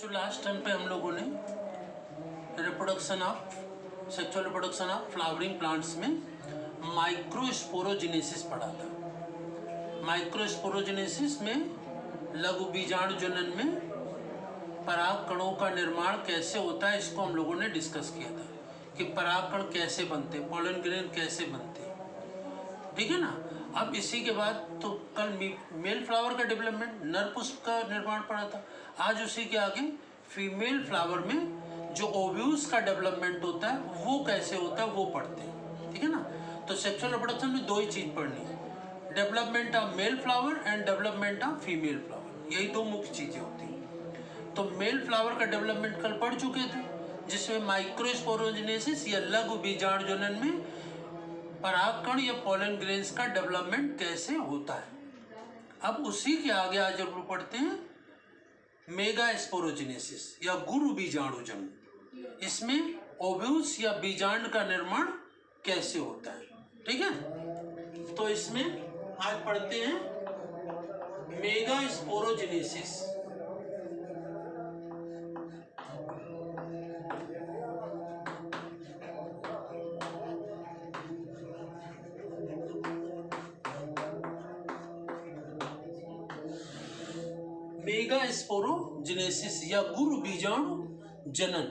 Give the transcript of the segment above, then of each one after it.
बच्चों last time पे हम लोगों ने sexual reproduction of flowering plants में माइक्रोस्पोरोजेनेसिस पढ़ा था। माइक्रोस्पोरोजेनेसिस में लघु बीजाणु जनन में पराग कणों का निर्माण कैसे होता है, इसको हम लोगों ने डिस्कस किया था कि पराग कण कैसे बनते, पॉलन ग्रेन कैसे बनते, ठीक है ना। अब इसी के बाद तो कल मेल फ्लावर का डेवलपमेंट, नर पुष्प का निर्माण पड़ा था। आज उसी के आगे फीमेल फ्लावर में जो ओव्यूल्स का डेवलपमेंट होता है वो कैसे होता है वो पढ़ते हैं, ठीक है ना। तो सेक्सुअल रिप्रोडक्शन में दो ही चीज पढ़नी है, development of male flower and development of female flower, यही दो मुख्य चीजें होती हैं। तो मेल फ्लावर का डेवलपमेंट कल पढ़ चुके थे, जिसमें माइक्रोस्पोरोजेनेसिस या लघु बीजाणु जनन में परागकण या पोलन ग्रेन्स का डेवलपमेंट कैसे होता है। अब उसी के आगे आज हम लोग पढ़ते हैं मेगा स्पोरोजेनेसिस या गुरु बीजाणु जनन। इसमें ओव्यूल्स या बीजांड का निर्माण कैसे होता है, ठीक है। तो इसमें आज पढ़ते हैं मेगा स्पोरोजेनेसिस। मेगा स्पोरोजेनेसिस या गुरु बीजाणु जनन।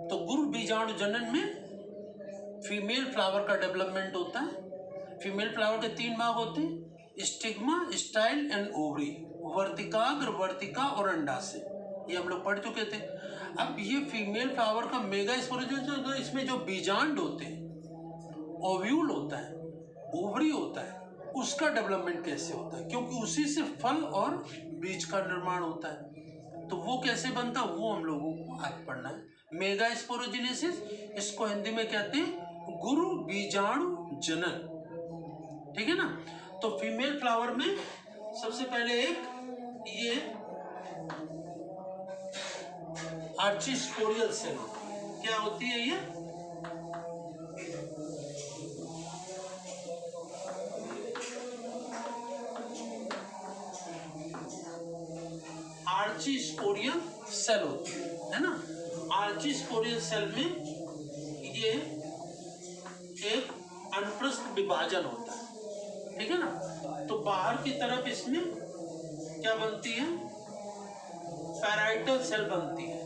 तो गुरु बीजाणु जनन में फीमेल फ्लावर का डेवलपमेंट होता है। फीमेल फ्लावर के तीन भाग होते हैं, स्टिग्मा, स्टाइल एंड ओवरी, वर्तिकाग्र, वर्तिका और अंडाशय, ये हम लोग पढ़ चुके थे। अब ये फीमेल फ्लावर का मेगा स्पोरोजेनेसिस, तो इसमें जो बीजांड होते हैं, ओव्यूल होता है, ओवरी होता है, उसका डेवलपमेंट कैसे होता है, क्योंकि उसी से फल और बीज का निर्माण होता है। तो वो कैसे बनता है वो हम लोगों को आज पढ़ना है। मेगा स्पोरोजेनेसिस, इसको हिंदी में कहते हैं गुरु बीजाणु जनन, ठीक है ना। तो फीमेल फ्लावर में सबसे पहले एक ये आर्चिस्पोरियल सेल, क्या होती है ये, आर्चिस्पोरियल सेल होती है ना। आर्चिस्पोरियल सेल में ये एक अनप्रस्थ विभाजन होता है, ठीक है ना। तो बाहर की तरफ इसमें क्या बनती है, पैराइटल सेल बनती है,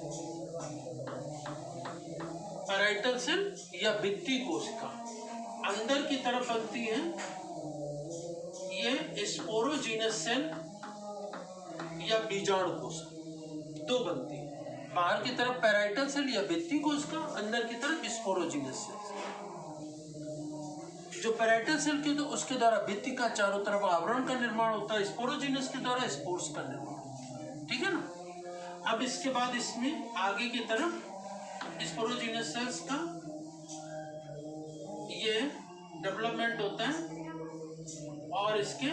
पैराइटल सेल या भित्ति कोशिका। अंदर की तरफ बनती है ये स्पोरोजीनस सेल या बीजाणु कोशिका, दो बनती है। बाहर की तरफ पैराइटल सेल या भित्ति कोशिका, अंदर की तरफ स्पोरोजीनस सेल। जो पैराइटल सेल के तो उसके द्वारा भित्ति का चारों तरफ आवरण का निर्माण होता है, स्पोरोजीनस के द्वारा स्पोर्स का निर्माण होता है, ठीक है ना। अब इसके बाद इसमें आगे की तरफ स्पोरोजीनस सेल्स का ये डेवलपमेंट होता है और इसके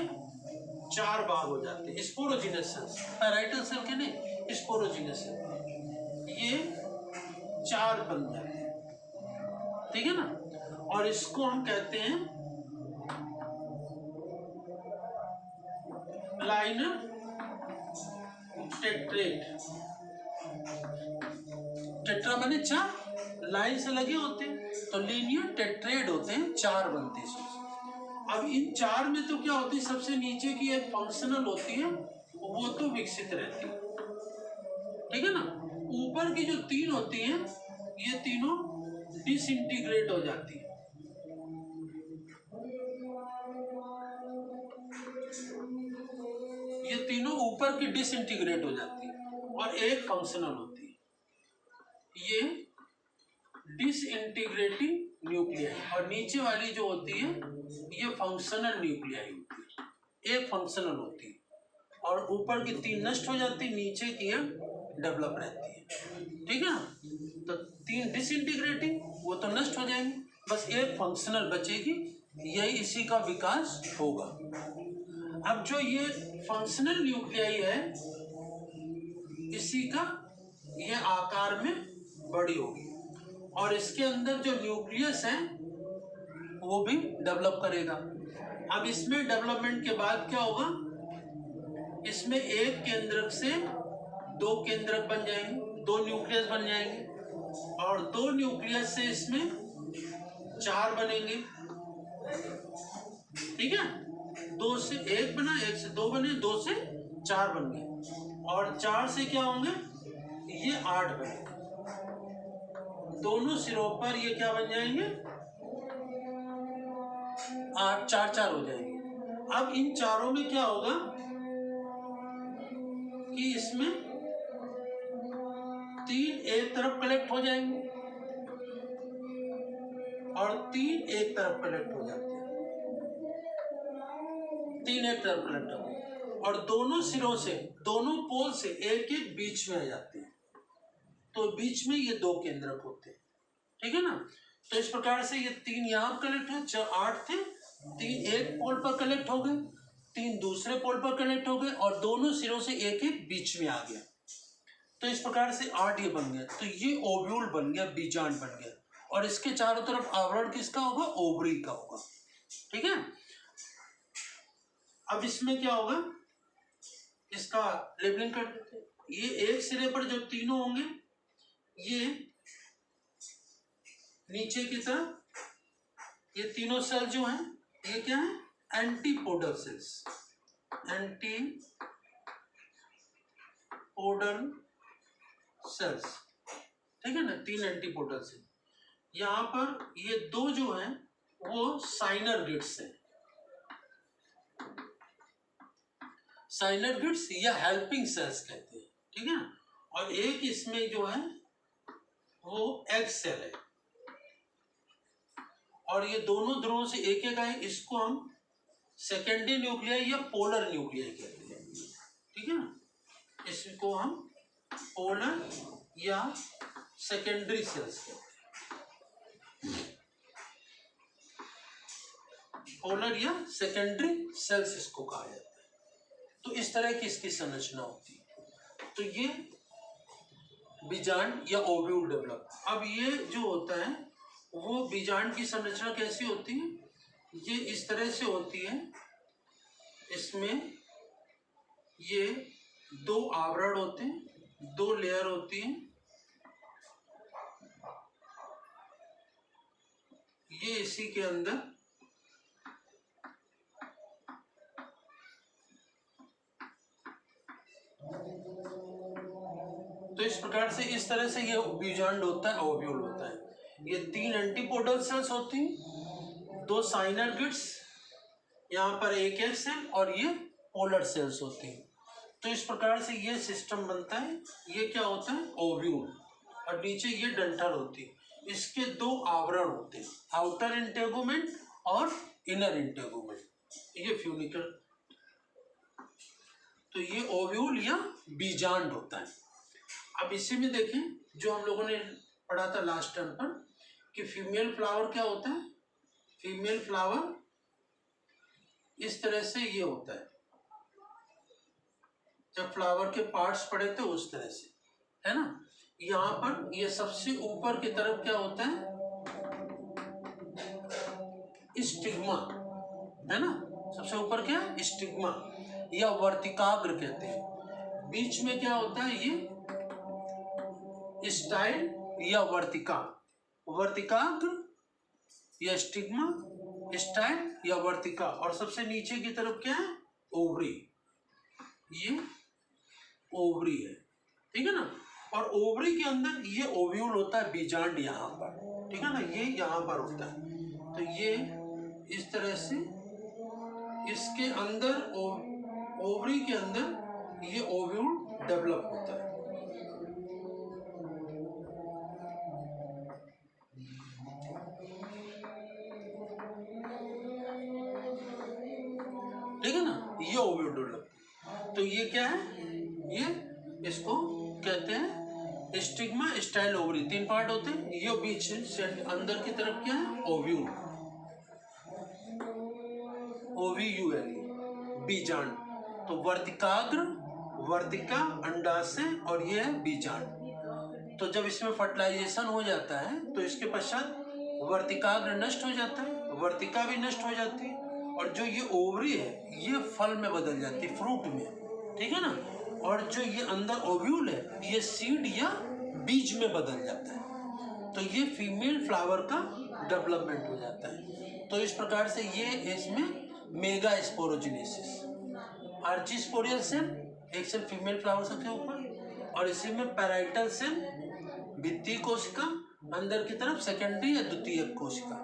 चार भाग हो जाते हैं, स्पोरोजीनस सेल्स, पैराइटल सेल के नहीं, स्पोरोजीनस सेल, ये चार बन जाते हैं, ठीक है ना। और इसको हम कहते हैं लाइनर टेट्रेट। टेट्रा माने चार, लाइन से लगे होते हैं, तो लीनियर टेट्रेड होते हैं, चार बनते हैं। अब इन चार में तो क्या होती है, सबसे नीचे की एक फंक्शनल होती है, वो तो विकसित रहती है, ठीक है ना। ऊपर की जो तीन होती हैं ये तीनों डिसइंटीग्रेट हो जाती है, ये तीनों ऊपर की डिसइंटीग्रेट हो जाती है और एक फंक्शनल होती है, ये डिसइंटीग्रेटिंग न्यूक्लियाई, और नीचे वाली जो होती है ये फंक्शनल न्यूक्लियाई होती है, एक फंक्शनल होती है, और ऊपर की तीन नष्ट हो जाती है, नीचे की डेवलप रहती है, ठीक है ना। तो तीन डिसइंटीग्रेटिंग वो तो नष्ट हो जाएंगे, बस एक फंक्शनल बचेगी, यही इसी का विकास होगा। अब जो ये फंक्शनल न्यूक्लियाई है इसी का ये आकार में बड़ी होगी और इसके अंदर जो न्यूक्लियस है वो भी डेवलप करेगा। अब इसमें डेवलपमेंट के बाद क्या होगा, इसमें एक केंद्रक से दो केंद्रक बन जाएंगे, दो न्यूक्लियस बन जाएंगे, और दो न्यूक्लियस से इसमें 4 बनेंगे। ठीक है, 2 से 1 बना, 1 से 2 बने, 2 से 4 बन गए, और 4 से क्या होंगे, ये 8 बनेंगे। दोनों सिरों पर ये क्या बन जाएंगे, 8 4 4 हो जाएंगे। अब इन चारों में क्या होगा कि इसमें 3 एक तरफ कलेक्ट हो जाएंगे और 3 एक तरफ कलेक्ट हो जाते हैं, 3 एक तरफ कलेक्ट हो गए, और दोनों सिरों से, दोनों पोल से एक एक बीच में आ जाते हैं। तो बीच में ये 2 केंद्रक होते हैं। ठीक है ना, तो इस प्रकार से ये 3 यहाँ कलेक्ट हुए, 8 थे, 3 एक पोल पर कलेक्ट हो गए, 3 दूसरे पोल पर कनेक्ट हो गए, और दोनों सिरों से एक एक बीच में आ गया। तो इस प्रकार से 8 ये बन गया। तो ये ओव्यूल बन गया, बीजांड बन गया, और इसके चारों तरफ आवरण किसका होगा, ओवरी का होगा। ठीक है, अब इसमें क्या होगा, इसका लेबलिंग कर देते हैं। ये एक सिरे पर जो तीनों होंगे, ये नीचे की तरफ ये तीनों सेल जो हैं, ये क्या है, एंटीपोडल सेल्स, एंटीपोडल सेल्स। ठीक है ना, 3 एंटीपोडल सेल। यहाँ पर ये 2 जो हैं वो साइनरगिड्स हैं, साइनरगिड्स या हेल्पिंग सेल्स कहते हैं। ठीक है, और एक इसमें जो है वो एग सेल है, और ये दोनों ध्रुवों से एक एक आए, इसको हम सेकेंडरी न्यूक्लियाई या पोलर न्यूक्लियाई कहते हैं। ठीक है ना, इसको हम पोलर या सेकेंडरी सेल्स कहते हैं, पोलर या सेकेंडरी सेल्स इसको कहा जाता है। तो इस तरह की इसकी संरचना होती है। तो ये बीजांड या ओव्यूल डेवलप। अब ये जो होता है वो बीजांड की संरचना कैसी होती है, ये इस तरह से होती है। इसमें ये 2 आवरण होते हैं, 2 लेयर होती हैं। ये इसी के अंदर तो इस प्रकार से, इस तरह से ये बीजांड होता है, ओव्यूल होता है। ये 3 एंटीपोडल सेल्स होती हैं, 2 साइनरगिड्स, यहाँ पर एक एक सेल, और ये पोलर सेल्स होती हैं। तो इस प्रकार से ये सिस्टम बनता है। ये क्या होता है, ओव्यूल, और नीचे ये डंठल होती है। इसके 2 आवरण होते हैं, आउटर इंटेगुमेंट और इनर इंटेगुमेंट, ये फ्यूनिकल। तो ये ओव्यूल या बीजांड होता है। अब इसी में देखें, जो हम लोगों ने पढ़ा था लास्ट टर्म पर, कि फीमेल फ्लावर क्या होता है, फीमेल फ्लावर इस तरह से ये होता है। जब फ्लावर के पार्ट्स पढ़े थे उस तरह से, है ना। यहाँ पर ये सबसे ऊपर की तरफ क्या होता है, स्टिग्मा, है ना। सबसे ऊपर क्या है, स्टिग्मा या वर्तिकाग्र कहते हैं। बीच में क्या होता है, ये स्टाइल या वर्तिका, वर्तिकाग्र या स्टिग्मा, स्टाइल या वर्तिका, और सबसे नीचे की तरफ क्या है, ओवरी, ये ओवरी है। ठीक है ना, और ओवरी के अंदर ये ओव्यूल होता है, बीजांड यहाँ पर। ठीक है ना, ये यहाँ पर होता है। तो ये इस तरह से इसके अंदर ओवरी के अंदर ये ओव्यूल डेवलप होता है। ठीक है ना, ये ओव्यूल डेवलप। तो ये क्या है, ये इसको कहते हैं स्टिग्मा, स्टाइल, ओवरी, 3 पार्ट होते हैं। ये बीच से अंदर की तरफ क्या है, ओव्यूल, OVUL, बीजांड। तो वर्तिकाग्र, वर्तिका, अंडाशय, और ये है बीजांड। तो जब इसमें फर्टिलाइजेशन हो जाता है तो इसके पश्चात वर्तिकाग्र नष्ट हो जाता है, वर्तिका भी नष्ट हो जाती है, और जो ये ओवरी है ये फल में बदल जाती है, फ्रूट में। ठीक है ना, और जो ये अंदर ओव्यूल है ये सीड या बीज में बदल जाता है, तो ये फीमेल फ्लावर का डेवलपमेंट हो जाता है। तो इस प्रकार से ये इसमें मेगा स्पोरोजेनेसिस, आर्चिस्पोरियल सेल, एक सेल फीमेल फ्लावर सबके ऊपर, और इसी में पैराइटल सेल, भित्तीय कोशिका, अंदर की तरफ सेकेंडरी या द्वितीयक कोशिका।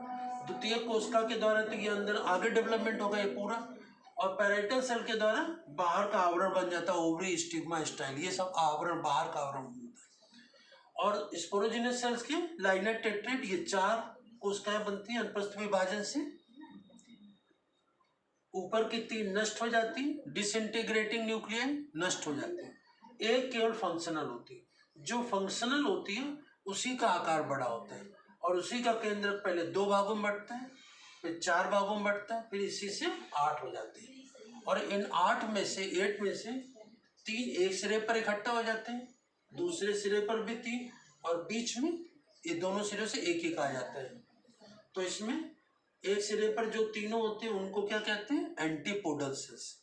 द्वितीयक कोशिका के द्वारा तो ये अंदर आगे डेवलपमेंट होगा ये पूरा, और पैराइटल सेल के द्वारा बाहर का आवरण बन जाता है, ओवरी, स्टिग्मा, स्टाइल, ये सब आवरण, बाहर का आवरण बनता है। और स्पोरोजिनस सेल्स के लाइनेट, टेट्रेट, ये 4 कोशिकाएं बनती हैं अनुप्रस्थ विभाजन से। ऊपर की 3 नष्ट हो जाती, डिसइंटीग्रेटिंग न्यूक्लियाई नष्ट हो जाते हैं, एक केवल फंक्शनल होती है। जो फंक्शनल होती है उसी का आकार बड़ा होता है, और उसी का केंद्र पहले 2 भागों में बंटता है, फिर 4 भागों में बंटता है, फिर इसी से 8 हो जाते हैं। और इन 8 में से 3 एक सिरे पर इकट्ठा हो जाते हैं, दूसरे सिरे पर भी 3, और बीच में ये दोनों सिरों से एक एक आ जाता है। तो इसमें एक सिरे पर जो तीनों होते हैं उनको क्या कहते हैं, एंटीपोडल सेल्स,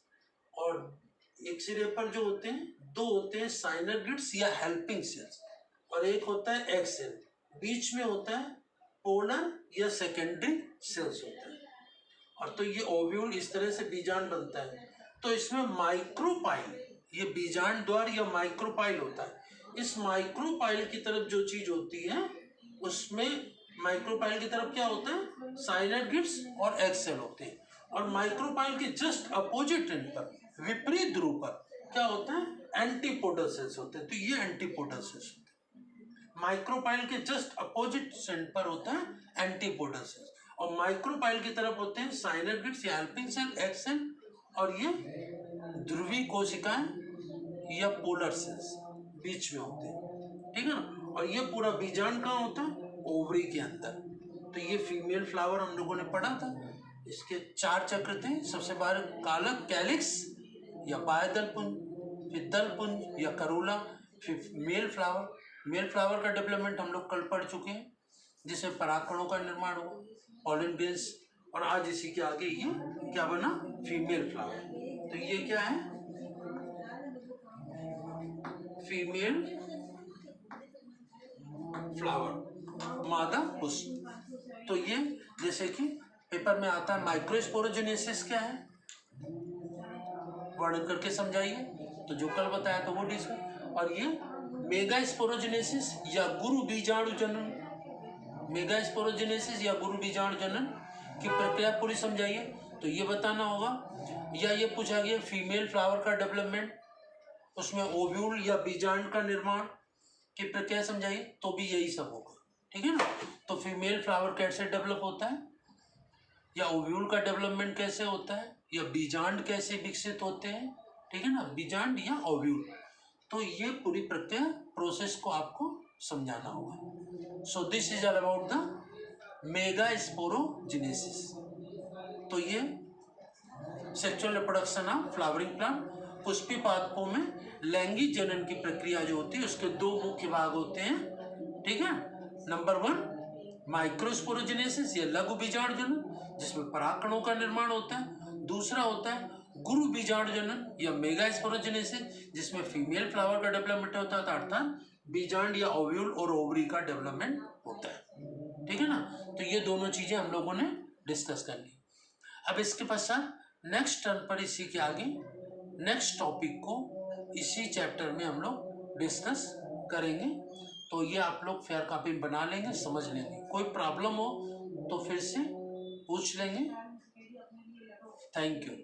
और एक सिरे पर जो होते हैं 2 होते हैं साइनरगिड्स या हेल्पिंग सेल्स, और एक होता है एग सेल, बीच में होता है पोलर या सेकेंडरी सेल्स होता है। और तो ये ओव्यूल इस तरह से बीजांड बनता है। तो इसमें माइक्रोपाइल, ये बीजांड द्वार या माइक्रोपाइल होता है। इस माइक्रोपाइल की तरफ जो चीज होती है उसमें माइक्रोपाइल की तरफ क्या होता है, साइनरगिड्स और एग सेल होते हैं, और माइक्रोपाइल के जस्ट अपोजिट एंड पर, विपरीत ध्रुव पर क्या होता है, एंटीपोडल सेल्स होते हैं। तो ये एंटीपोडल सेल्स होते हैं। माइक्रोपाइल के जस्ट अपोजिट एंड पर होता है एंटीपोडल सेल्स, और माइक्रोपाइल की तरफ होते हैं साइनरगिड्स या हेल्पिंग सेल, एग सेल, और ये ध्रुवीय कोशिकाएं या पोलर सेल्स बीच में होते हैं, ठीक है ना। और ये पूरा बीजांड कहाँ होता है, ओवरी के अंदर। तो ये फीमेल फ्लावर हम लोगों ने पढ़ा था, इसके 4 चक्र थे। सबसे बाहर कालक, कैलिक्स या बाह्यदल पुंज, फिर दल पुंज या करोला, फिर मेल फ्लावर। मेल फ्लावर का डेवलपमेंट हम लोग कल पढ़ चुके हैं, जिसमें परागकणों का निर्माण हुआ, पॉलन ग्रेन्स, और आज इसी के आगे ये क्या बना, फीमेल फ्लावर। तो ये क्या है, फीमेल फ्लावर, मादा पुष्प। तो ये जैसे कि पेपर में आता है, माइक्रोस्पोरोजेनेसिस क्या है, वर्णन करके समझाइए। तो जो कल बताया तो वो डिस्कस। और ये मेगा स्पोरोजेनेसिस या गुरु बीजाणु जनन, मेगा स्पोरोजेनेसिस या गुरु बीजाणु जनन की प्रक्रिया पूरी समझाइए। तो ये बताना होगा, या ये पूछा गया फीमेल फ्लावर का डेवलपमेंट, उसमें ओव्यूल या बीजांड का निर्माण की प्रक्रिया समझाइए, तो भी यही सब होगा, ठीक है ना। तो फीमेल फ्लावर कैसे डेवलप होता है, या ओव्यूल का डेवलपमेंट कैसे होता है, या बीजांड कैसे विकसित होते हैं, ठीक है ना, बीजांड या ओव्यूल। तो ये पूरी प्रक्रिया, प्रोसेस को आपको समझाना होगा। So this is all about the mega sporogenesis. तो ये sexual reproduction of flowering plant, Pushpi पादपों में लैंगिक जनन की प्रक्रिया जो होती है उसके 2 मुख्य भाग होते हैं, ठीक है। नंबर 1 माइक्रोस्पोरोजेनेसिस या लघु बीजाणु जनन, जिसमें परागकणों का निर्माण होता है। दूसरा होता है गुरु बीजाणु जनन या मेगा स्पोरोजेनेसिस, जिसमें फीमेल फ्लावर का डेवलपमेंट होता है, अर्थात बीजांड या ओव्यूल और ओवरी का डेवलपमेंट होता है, ठीक है ना। तो ये दोनों चीजें हम लोगों ने डिस्कस कर ली। अब इसके पश्चात नेक्स्ट टर्न पर इसी के आगे नेक्स्ट टॉपिक को इसी चैप्टर में हम लोग डिस्कस करेंगे। तो ये आप लोग फेयर कॉपी बना लेंगे, समझ लेंगे। कोई प्रॉब्लम हो तो फिर से पूछ लेंगे। Thank you.